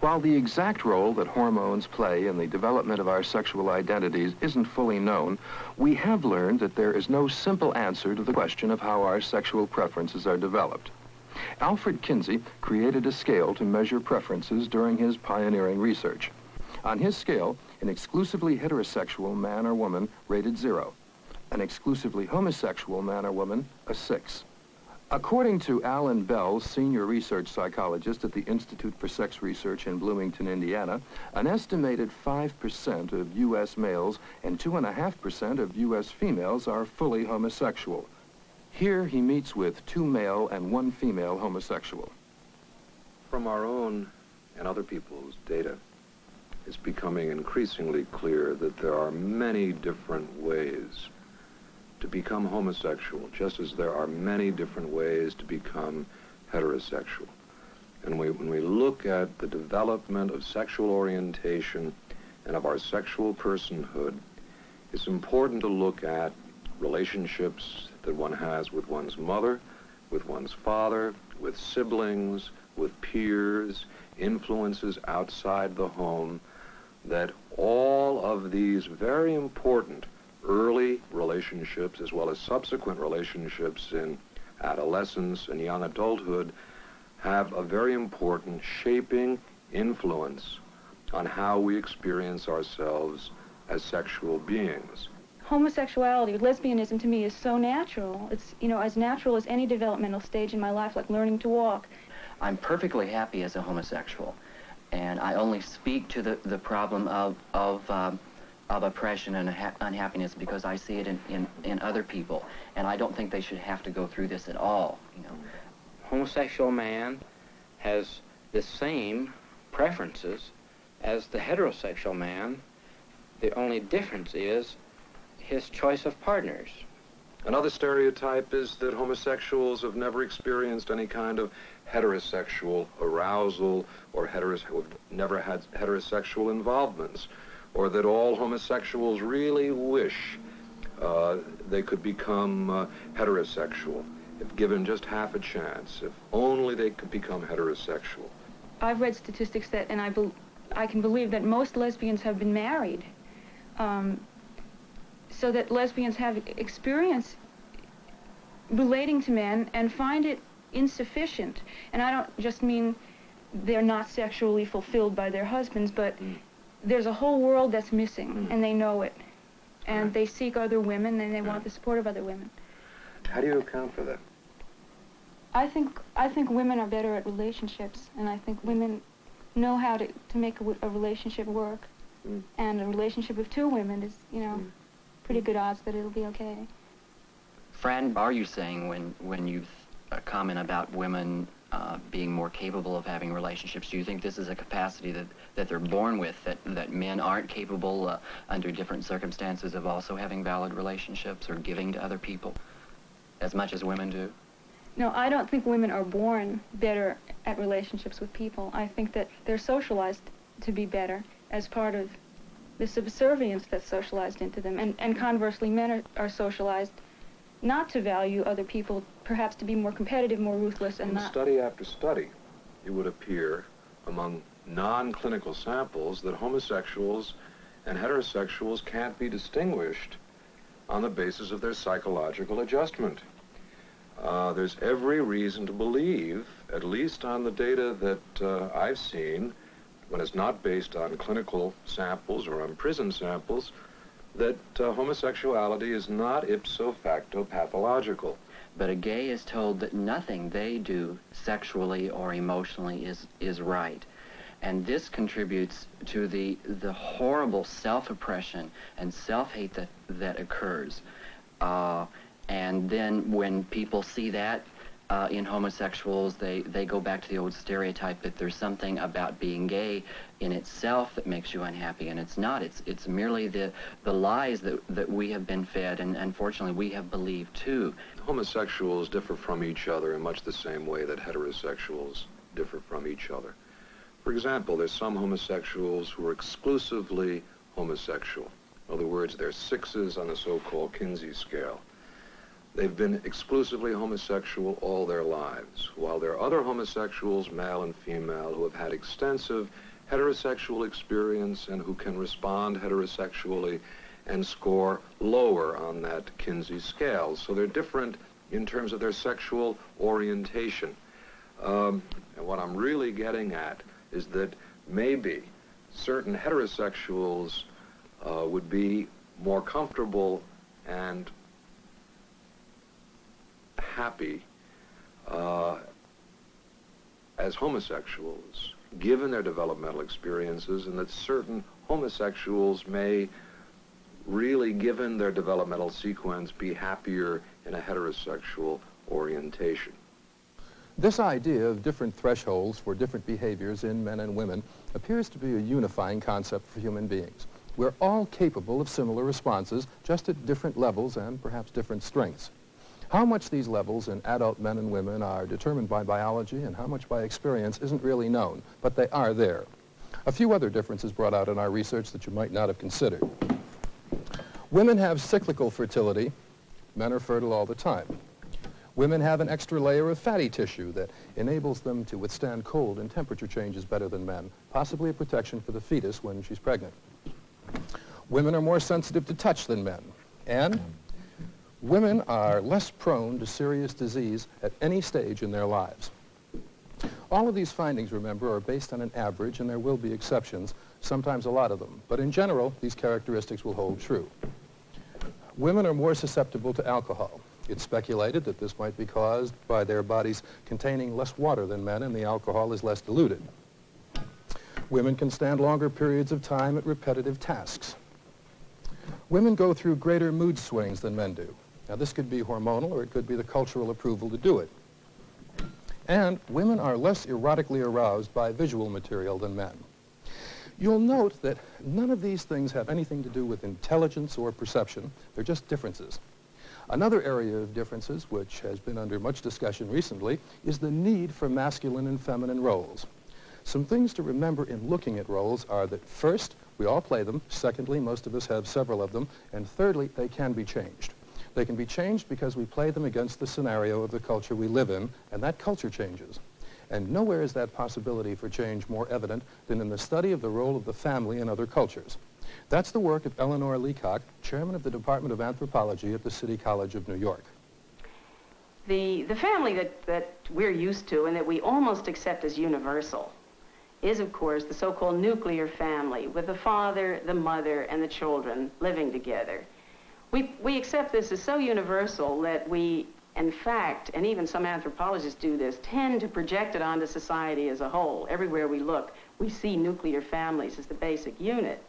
While the exact role that hormones play in the development of our sexual identities isn't fully known, we have learned that there is no simple answer to the question of how our sexual preferences are developed. Alfred Kinsey created a scale to measure preferences during his pioneering research. On his scale, an exclusively heterosexual man or woman rated 0, an exclusively homosexual man or woman a 6. According to Alan Bell, senior research psychologist at the Institute for Sex Research in Bloomington, Indiana, an estimated 5% of U.S. males and 2.5% of U.S. females are fully homosexual. Here he meets with 2 male and 1 female homosexual. From our own and other people's data, it's becoming increasingly clear that there are many different ways to become homosexual, just as there are many different ways to become heterosexual. And when we look at the development of sexual orientation and of our sexual personhood, it's important to look at relationships that one has with one's mother, with one's father, with siblings, with peers, influences outside the home, that all of these very important early relationships as well as subsequent relationships in adolescence and young adulthood have a very important shaping influence on how we experience ourselves as sexual beings. Homosexuality, lesbianism to me is so natural. It's, as natural as any developmental stage in my life, like learning to walk. I'm perfectly happy as a homosexual, and I only speak to the problem of oppression and unhappiness because I see it in other people, and I don't think they should have to go through this at all. Homosexual man has the same preferences as the heterosexual man. The only difference is his choice of partners. Another stereotype is that homosexuals have never experienced any kind of heterosexual arousal or have never had heterosexual involvements, or that all homosexuals really wish they could become heterosexual, if given just half a chance, if only they could become heterosexual. I've read statistics that, and I can believe that most lesbians have been married, so that lesbians have experience relating to men and find it insufficient. And I don't just mean they're not sexually fulfilled by their husbands, but there's a whole world that's missing, and they know it. And they seek other women, and they want the support of other women. How do you account for that? I think women are better at relationships, and I think women know how to make a relationship work. And a relationship of 2 women is, pretty good odds that it'll be okay. Fran, are you saying when you comment about women being more capable of having relationships, do you think this is a capacity that they're born with, that men aren't capable under different circumstances of also having valid relationships or giving to other people as much as women do? No, I don't think women are born better at relationships with people. I think that they're socialized to be better as part of the subservience that's socialized into them. And conversely, men are socialized not to value other people, perhaps to be more competitive, more ruthless, and not... Study after study, it would appear among non-clinical samples that homosexuals and heterosexuals can't be distinguished on the basis of their psychological adjustment. There's every reason to believe, at least on the data that I've seen, when it's not based on clinical samples or on prison samples, that homosexuality is not ipso facto pathological. But a gay is told that nothing they do sexually or emotionally is right. And this contributes to the horrible self-oppression and self-hate that occurs. And then when people see that in homosexuals, they go back to the old stereotype that there's something about being gay in itself that makes you unhappy, and it's not. It's merely the lies that we have been fed, and unfortunately we have believed too. Homosexuals differ from each other in much the same way that heterosexuals differ from each other. For example, there's some homosexuals who are exclusively homosexual. In other words, they're 6s on the so-called Kinsey scale. They've been exclusively homosexual all their lives, while there are other homosexuals, male and female, who have had extensive heterosexual experience and who can respond heterosexually and score lower on that Kinsey scale. So they're different in terms of their sexual orientation. And what I'm really getting at is that maybe certain heterosexuals would be more comfortable and happy as homosexuals, given their developmental experiences, and that certain homosexuals may really, given their developmental sequence, be happier in a heterosexual orientation. This idea of different thresholds for different behaviors in men and women appears to be a unifying concept for human beings. We're all capable of similar responses, just at different levels and perhaps different strengths. How much these levels in adult men and women are determined by biology and how much by experience isn't really known, but they are there. A few other differences brought out in our research that you might not have considered. Women have cyclical fertility. Men are fertile all the time. Women have an extra layer of fatty tissue that enables them to withstand cold and temperature changes better than men, possibly a protection for the fetus when she's pregnant. Women are more sensitive to touch than men, and women are less prone to serious disease at any stage in their lives. All of these findings, remember, are based on an average, and there will be exceptions, sometimes a lot of them. But in general, these characteristics will hold true. Women are more susceptible to alcohol. It's speculated that this might be caused by their bodies containing less water than men, and the alcohol is less diluted. Women can stand longer periods of time at repetitive tasks. Women go through greater mood swings than men do. Now, this could be hormonal, or it could be the cultural approval to do it. And women are less erotically aroused by visual material than men. You'll note that none of these things have anything to do with intelligence or perception. They're just differences. Another area of differences, which has been under much discussion recently, is the need for masculine and feminine roles. Some things to remember in looking at roles are that, first, we all play them. Secondly, most of us have several of them. And thirdly, they can be changed. They can be changed because we play them against the scenario of the culture we live in, and that culture changes. And nowhere is that possibility for change more evident than in the study of the role of the family in other cultures. That's the work of Eleanor Leacock, chairman of the Department of Anthropology at the City College of New York. The family that we're used to and that we almost accept as universal is, of course, the so-called nuclear family with the father, the mother, and the children living together. We accept this as so universal that we, in fact, and even some anthropologists do this, tend to project it onto society as a whole. Everywhere we look, we see nuclear families as the basic unit.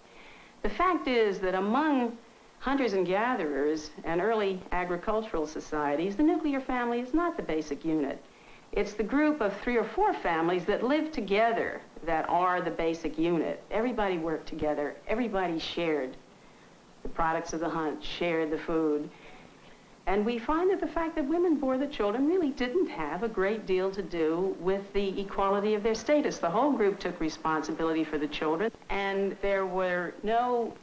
The fact is that among hunters and gatherers and early agricultural societies, the nuclear family is not the basic unit. It's the group of 3 or 4 families that live together that are the basic unit. Everybody worked together. Everybody shared the products of the hunt, shared the food. And we find that the fact that women bore the children really didn't have a great deal to do with the equality of their status. The whole group took responsibility for the children, and there were no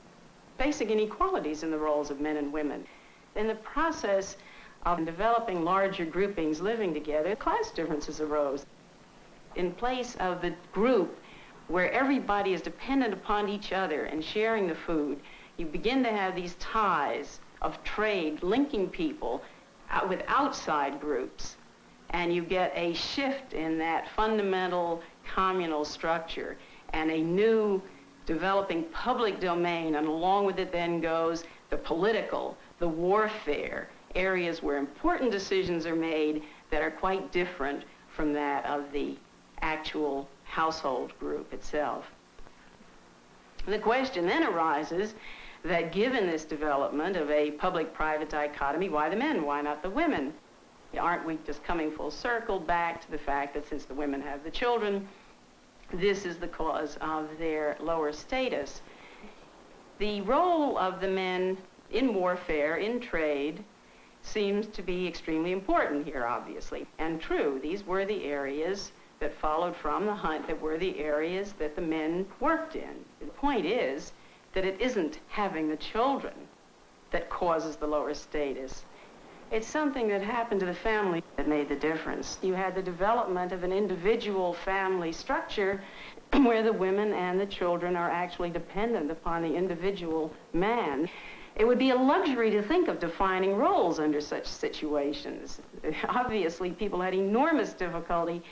basic inequalities in the roles of men and women. In the process of developing larger groupings living together, class differences arose. In place of the group where everybody is dependent upon each other and sharing the food, you begin to have these ties of trade linking people with outside groups, and you get a shift in that fundamental communal structure and a new developing public domain, and along with it then goes the political, the warfare, areas where important decisions are made that are quite different from that of the actual household group itself. The question then arises that given this development of a public-private dichotomy, why the men? Why not the women? Aren't we just coming full circle back to the fact that since the women have the children, this is the cause of their lower status? The role of the men in warfare, in trade, seems to be extremely important here, obviously. And true, these were the areas that followed from the hunt, that were the areas that the men worked in. The point is that it isn't having the children that causes the lower status. It's something that happened to the family that made the difference. You had the development of an individual family structure where the women and the children are actually dependent upon the individual man. It would be a luxury to think of defining roles under such situations. Obviously, people had enormous difficulty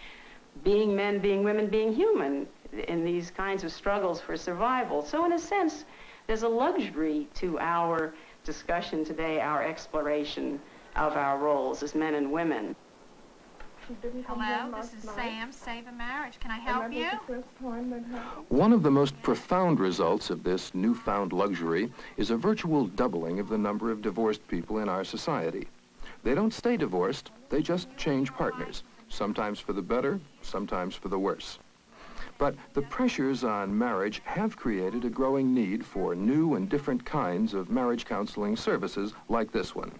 being men, being women, being human in these kinds of struggles for survival. So in a sense, there's a luxury to our discussion today, our exploration of our roles as men and women. Hello, this is Sam, Save a Marriage. Can I help you? One of the most profound results of this newfound luxury is a virtual doubling of the number of divorced people in our society. They don't stay divorced, they just change partners, sometimes for the better, sometimes for the worse. But the pressures on marriage have created a growing need for new and different kinds of marriage counseling services like this one.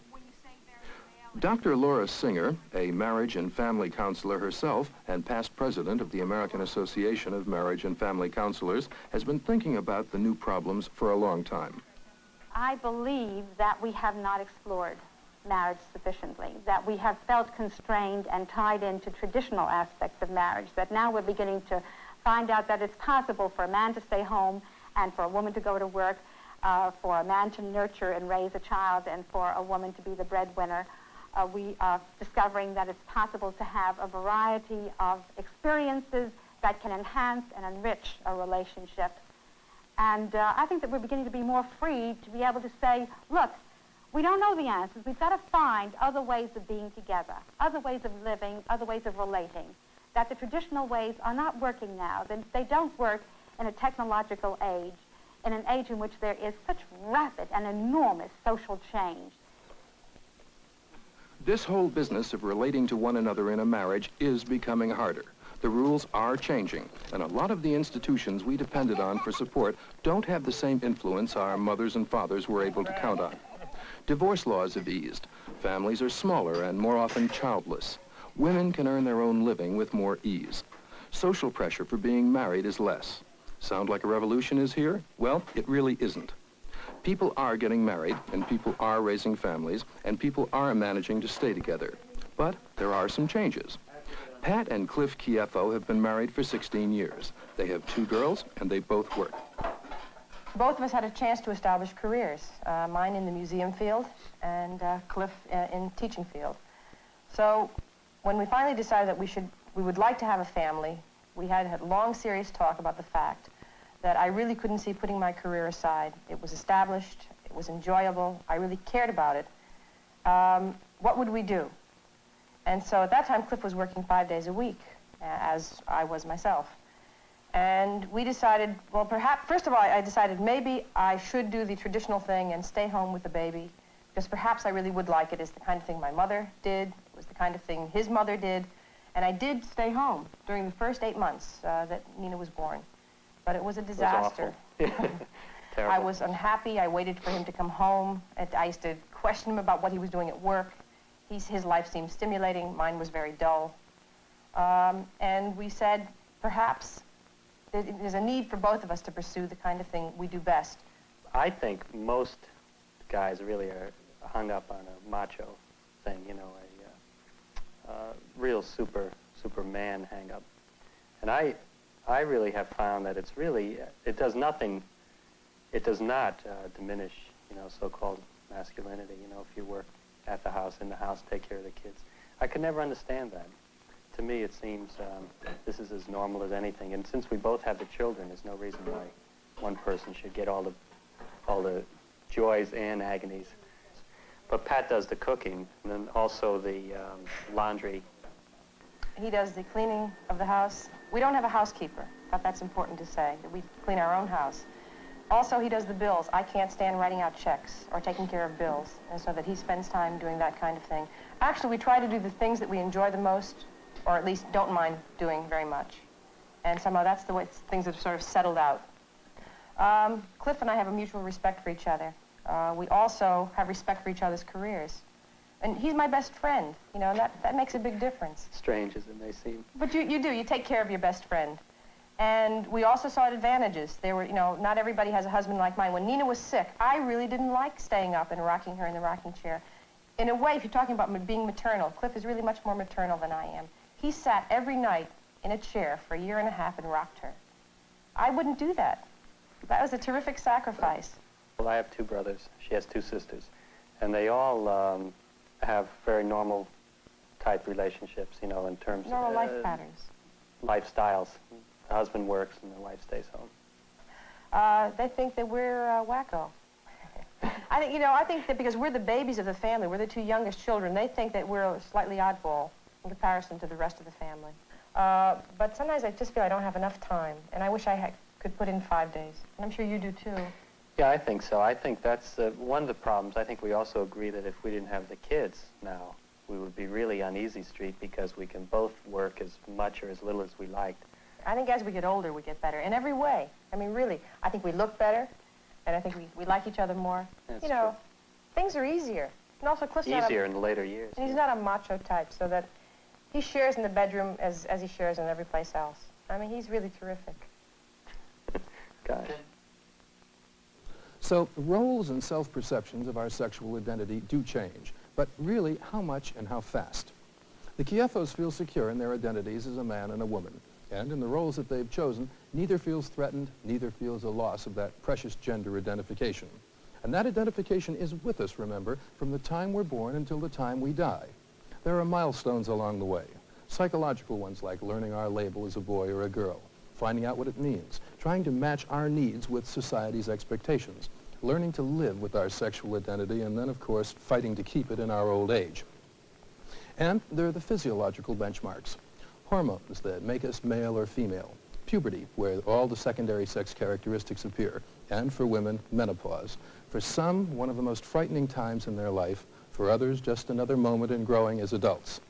Dr. Laura Singer, a marriage and family counselor herself and past president of the American Association of Marriage and Family Counselors, has been thinking about the new problems for a long time. I believe that we have not explored marriage sufficiently, that we have felt constrained and tied into traditional aspects of marriage, that now we're beginning to find out that it's possible for a man to stay home and for a woman to go to work, for a man to nurture and raise a child and for a woman to be the breadwinner. We are discovering that it's possible to have a variety of experiences that can enhance and enrich a relationship. And I think that we're beginning to be more free to be able to say, look, we don't know the answers. We've got to find other ways of being together, other ways of living, other ways of relating, that the traditional ways are not working now. They don't work in a technological age, in an age in which there is such rapid and enormous social change. This whole business of relating to one another in a marriage is becoming harder. The rules are changing, and a lot of the institutions we depended on for support don't have the same influence our mothers and fathers were able to count on. Divorce laws have eased. Families are smaller and more often childless. Women can earn their own living with more ease. Social pressure for being married is less. Sound like a revolution is here? Well, it really isn't. People are getting married, and people are raising families, and people are managing to stay together. But there are some changes. Pat and Cliff Chieffo have been married for 16 years. They have 2 girls, and they both work. Both of us had a chance to establish careers, mine in the museum field and Cliff in teaching field. So when we finally decided that we would like to have a family, we had long, serious talk about the fact that I really couldn't see putting my career aside. It was established, it was enjoyable, I really cared about it. What would we do? And so at that time, Cliff was working 5 days a week, as I was myself. And we decided, well, perhaps, first of all, I decided maybe I should do the traditional thing and stay home with the baby, because perhaps I really would like it. It's the kind of thing my mother did, it was the kind of thing his mother did, and I did stay home during the first 8 months that Nina was born. But it was a disaster. It was awful. I was unhappy. I waited for him to come home. I used to question him about what he was doing at work. His life seemed stimulating. Mine was very dull. And we said, perhaps there's a need for both of us to pursue the kind of thing we do best. I think most guys really are hung up on a macho thing, you know, a real superman hang-up. And I really have found that it's really, it does not diminish, you know, so-called masculinity, you know, if you work at the house, in the house, take care of the kids. I could never understand that. To me, it seems this is as normal as anything. And since we both have the children, there's no reason why one person should get all the joys and agonies. But Pat does the cooking, and then also the laundry. He does the cleaning of the house. We don't have a housekeeper. I thought that's important to say, that we clean our own house. Also, he does the bills. I can't stand writing out checks or taking care of bills, and so that he spends time doing that kind of thing. Actually, we try to do the things that we enjoy the most, or at least don't mind doing very much. And somehow that's the way things have sort of settled out. Cliff and I have a mutual respect for each other. We also have respect for each other's careers. And he's my best friend, you know, and that makes a big difference. Strange as it may seem. But you do, you take care of your best friend. And we also saw advantages. There were, you know, not everybody has a husband like mine. When Nina was sick, I really didn't like staying up and rocking her in the rocking chair. In a way, if you're talking about being maternal, Cliff is really much more maternal than I am. He sat every night in a chair for 1.5 years and rocked her. I wouldn't do that. That was a terrific sacrifice. Well, I have two brothers. She has two sisters. And they all have very normal type relationships, you know, in terms of... Normal life patterns. Lifestyles. The husband works and the wife stays home. They think that we're wacko. I think that because we're the babies of the family, we're the two youngest children, they think that we're a slightly oddball in comparison to the rest of the family. But sometimes I just feel I don't have enough time, and I wish I could put in 5 days. And I'm sure you do too. Yeah, I think so. I think that's one of the problems. I think we also agree that if we didn't have the kids now, we would be really on easy street because we can both work as much or as little as we liked. I think as we get older, we get better in every way. I mean, really, I think we look better, and I think we like each other more. That's you know, true. Things are easier. And also, Cliff's Easier in the later years. And he's not a macho type, so that he shares in the bedroom as he shares in every place else. I mean, he's really terrific. Gosh. So roles and self-perceptions of our sexual identity do change, but really how much and how fast? The Kiefos feel secure in their identities as a man and a woman, and in the roles that they've chosen, neither feels threatened, neither feels a loss of that precious gender identification. And that identification is with us, remember, from the time we're born until the time we die. There are milestones along the way, psychological ones like learning our label as a boy or a girl, finding out what it means, trying to match our needs with society's expectations, learning to live with our sexual identity, and then, of course, fighting to keep it in our old age. And there are the physiological benchmarks, hormones that make us male or female, puberty, where all the secondary sex characteristics appear, and for women, menopause. For some, one of the most frightening times in their life, for others, just another moment in growing as adults.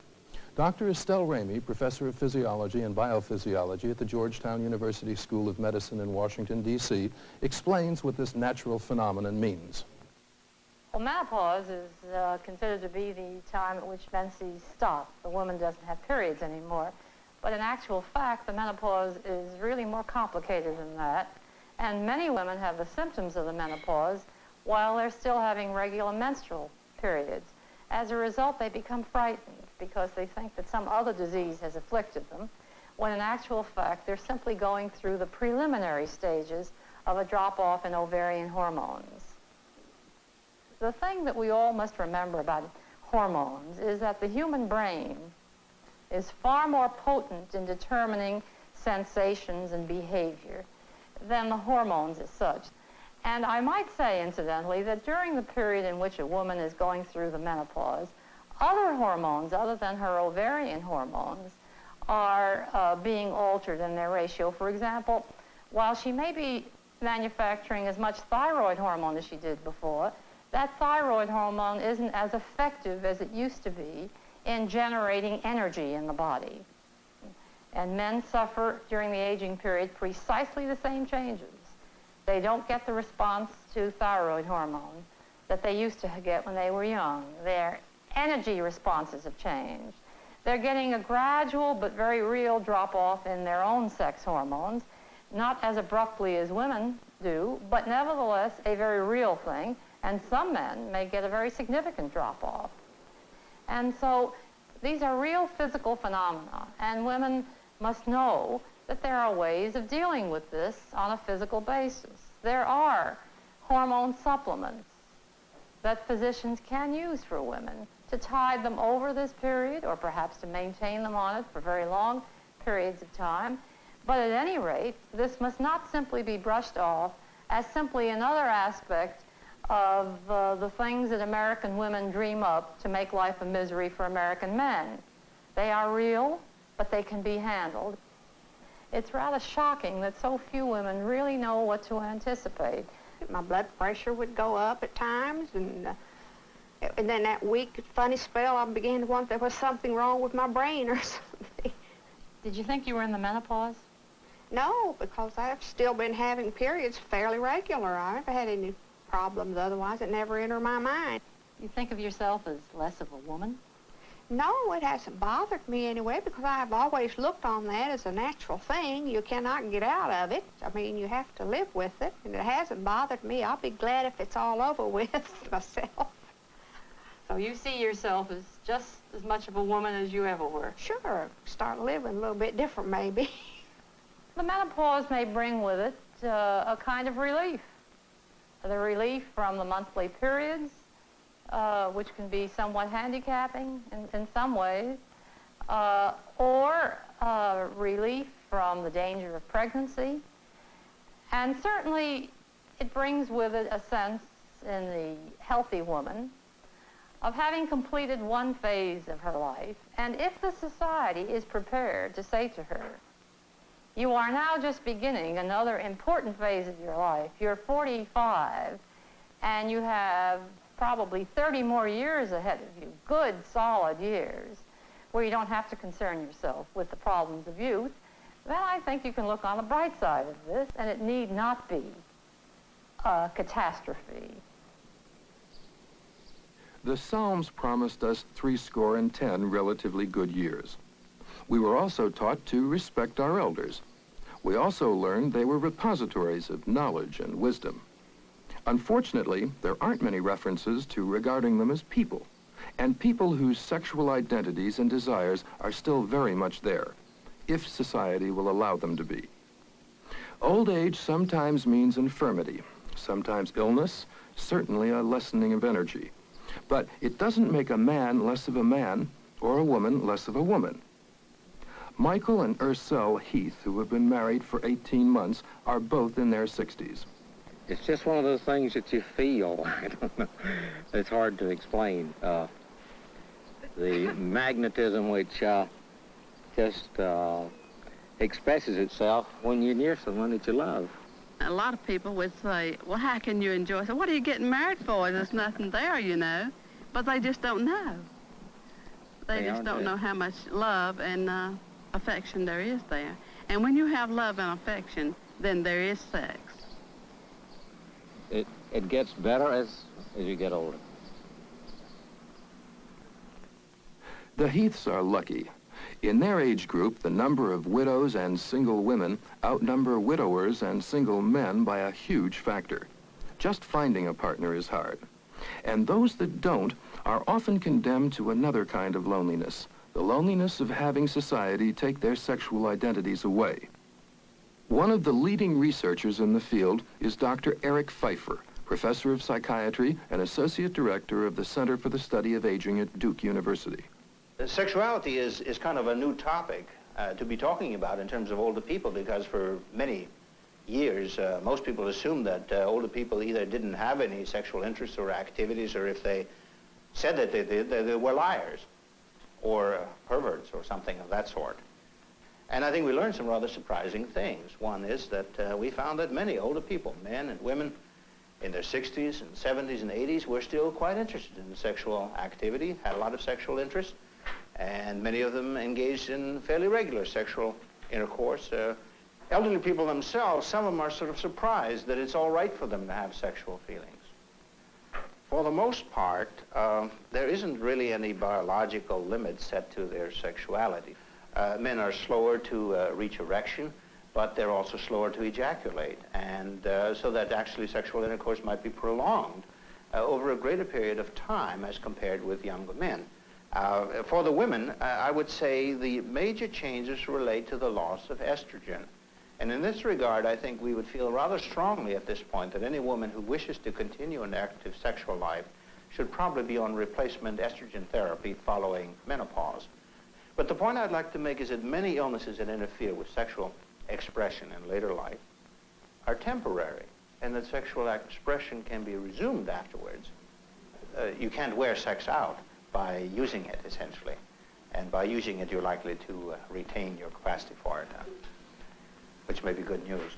Dr. Estelle Ramey, professor of physiology and biophysiology at the Georgetown University School of Medicine in Washington, D.C., explains what this natural phenomenon means. Well, menopause is considered to be the time at which menses stop. The woman doesn't have periods anymore. But in actual fact, the menopause is really more complicated than that. And many women have the symptoms of the menopause while they're still having regular menstrual periods. As a result, they become frightened because they think that some other disease has afflicted them, when in actual fact, they're simply going through the preliminary stages of a drop-off in ovarian hormones. The thing that we all must remember about hormones is that the human brain is far more potent in determining sensations and behavior than the hormones as such. And I might say, incidentally, that during the period in which a woman is going through the menopause, other hormones other than her ovarian hormones are being altered in their ratio. For example, while she may be manufacturing as much thyroid hormone as she did before, that thyroid hormone isn't as effective as it used to be in generating energy in the body. And men suffer during the aging period precisely the same changes. They don't get the response to thyroid hormone that they used to get when they were young. Their energy responses have changed. They're getting a gradual but very real drop-off in their own sex hormones, not as abruptly as women do, but nevertheless a very real thing, and some men may get a very significant drop-off. And so these are real physical phenomena, and women must know that there are ways of dealing with this on a physical basis. There are hormone supplements that physicians can use for women to tide them over this period, or perhaps to maintain them on it for very long periods of time. But at any rate, this must not simply be brushed off as simply another aspect of the things that American women dream up to make life a misery for American men. They are real, but they can be handled. It's rather shocking that so few women really know what to anticipate. My blood pressure would go up at times, and then that weak, funny spell, I began to wonder if there was something wrong with my brain or something. Did you think you were in the menopause? No, because I've still been having periods fairly regular. I never had any problems otherwise. It never entered my mind. You think of yourself as less of a woman? No, it hasn't bothered me anyway, because I've always looked on that as a natural thing. You cannot get out of it. I mean, you have to live with it, and it hasn't bothered me. I'll be glad if it's all over with myself. So you see yourself as just as much of a woman as you ever were? Sure. Start living a little bit different, maybe. The menopause may bring with it a kind of relief. The relief from the monthly periods, which can be somewhat handicapping in some ways, or relief from the danger of pregnancy. And certainly it brings with it a sense in the healthy woman of having completed one phase of her life. And if the society is prepared to say to her, you are now just beginning another important phase of your life. You're 45, and you have probably 30 more years ahead of you, good, solid years, where you don't have to concern yourself with the problems of youth, then I think you can look on the bright side of this, and it need not be a catastrophe. The Psalms promised us 70 relatively good years. We were also taught to respect our elders. We also learned they were repositories of knowledge and wisdom. Unfortunately, there aren't many references to regarding them as people, and people whose sexual identities and desires are still very much there, if society will allow them to be. Old age sometimes means infirmity, sometimes illness, certainly a lessening of energy. But it doesn't make a man less of a man or a woman less of a woman. Michael and Ursel Heath, who have been married for 18 months, are both in their 60s. It's just one of those things that you feel. I don't know. It's hard to explain. The magnetism which just expresses itself when you're near someone that you love. A lot of people would say, well, how can you enjoy? So what are you getting married for? There's nothing there, you know. But they just don't know. They just don't know how much love and affection there is there. And when you have love and affection, then there is sex. It gets better as you get older. The Heaths are lucky. In their age group, the number of widows and single women outnumber widowers and single men by a huge factor. Just finding a partner is hard. And those that don't are often condemned to another kind of loneliness, the loneliness of having society take their sexual identities away. One of the leading researchers in the field is Dr. Eric Pfeiffer, professor of psychiatry and associate director of the Center for the Study of Aging at Duke University. Sexuality is kind of a new topic to be talking about in terms of older people, because for many years, most people assumed that older people either didn't have any sexual interests or activities, or if they said that they did, they were liars or perverts or something of that sort. And I think we learned some rather surprising things. One is that we found that many older people, men and women in their 60s and 70s and 80s, were still quite interested in sexual activity, had a lot of sexual interest, and many of them engaged in fairly regular sexual intercourse. Elderly people themselves, some of them are sort of surprised that it's all right for them to have sexual feelings. For the most part, there isn't really any biological limit set to their sexuality. Men are slower to reach erection, but they're also slower to ejaculate, and so that actually sexual intercourse might be prolonged over a greater period of time as compared with younger men. For the women, I would say the major changes relate to the loss of estrogen. And in this regard, I think we would feel rather strongly at this point that any woman who wishes to continue an active sexual life should probably be on replacement estrogen therapy following menopause. But the point I'd like to make is that many illnesses that interfere with sexual expression in later life are temporary, and that sexual expression can be resumed afterwards. You can't wear sex out by using it, essentially. And by using it, you're likely to retain your capacity for it, which may be good news.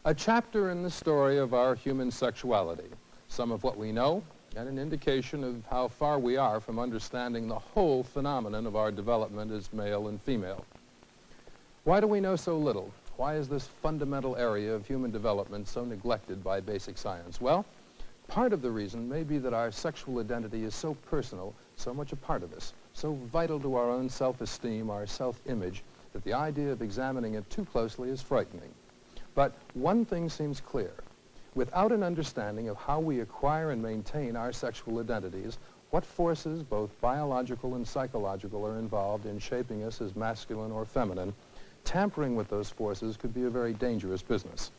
A chapter in the story of our human sexuality, some of what we know, and an indication of how far we are from understanding the whole phenomenon of our development as male and female. Why do we know so little? Why is this fundamental area of human development so neglected by basic science? Well, part of the reason may be that our sexual identity is so personal, so much a part of us, so vital to our own self-esteem, our self-image, that the idea of examining it too closely is frightening. But one thing seems clear. Without an understanding of how we acquire and maintain our sexual identities, what forces, both biological and psychological, are involved in shaping us as masculine or feminine, tampering with those forces could be a very dangerous business.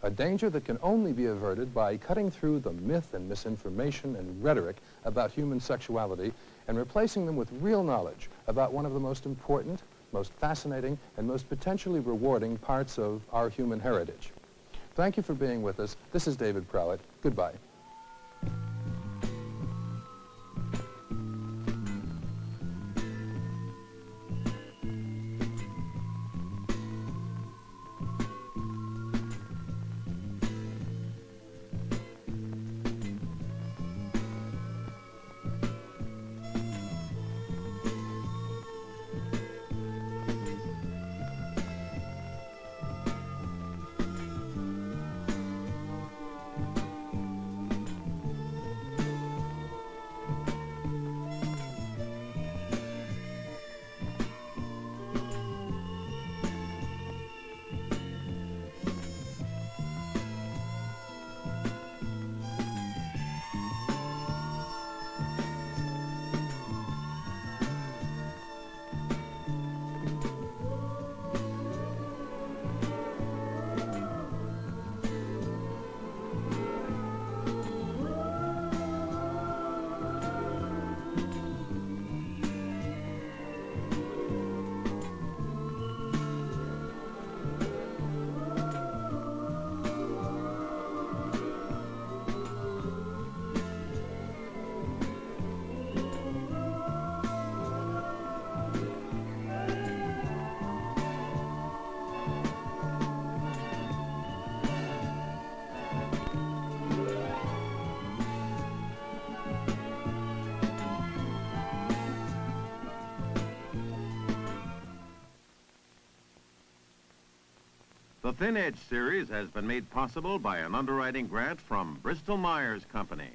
A danger that can only be averted by cutting through the myth and misinformation and rhetoric about human sexuality and replacing them with real knowledge about one of the most important, most fascinating, and most potentially rewarding parts of our human heritage. Thank you for being with us. This is David Prowett. Goodbye. The Thin Edge series has been made possible by an underwriting grant from Bristol Myers Company.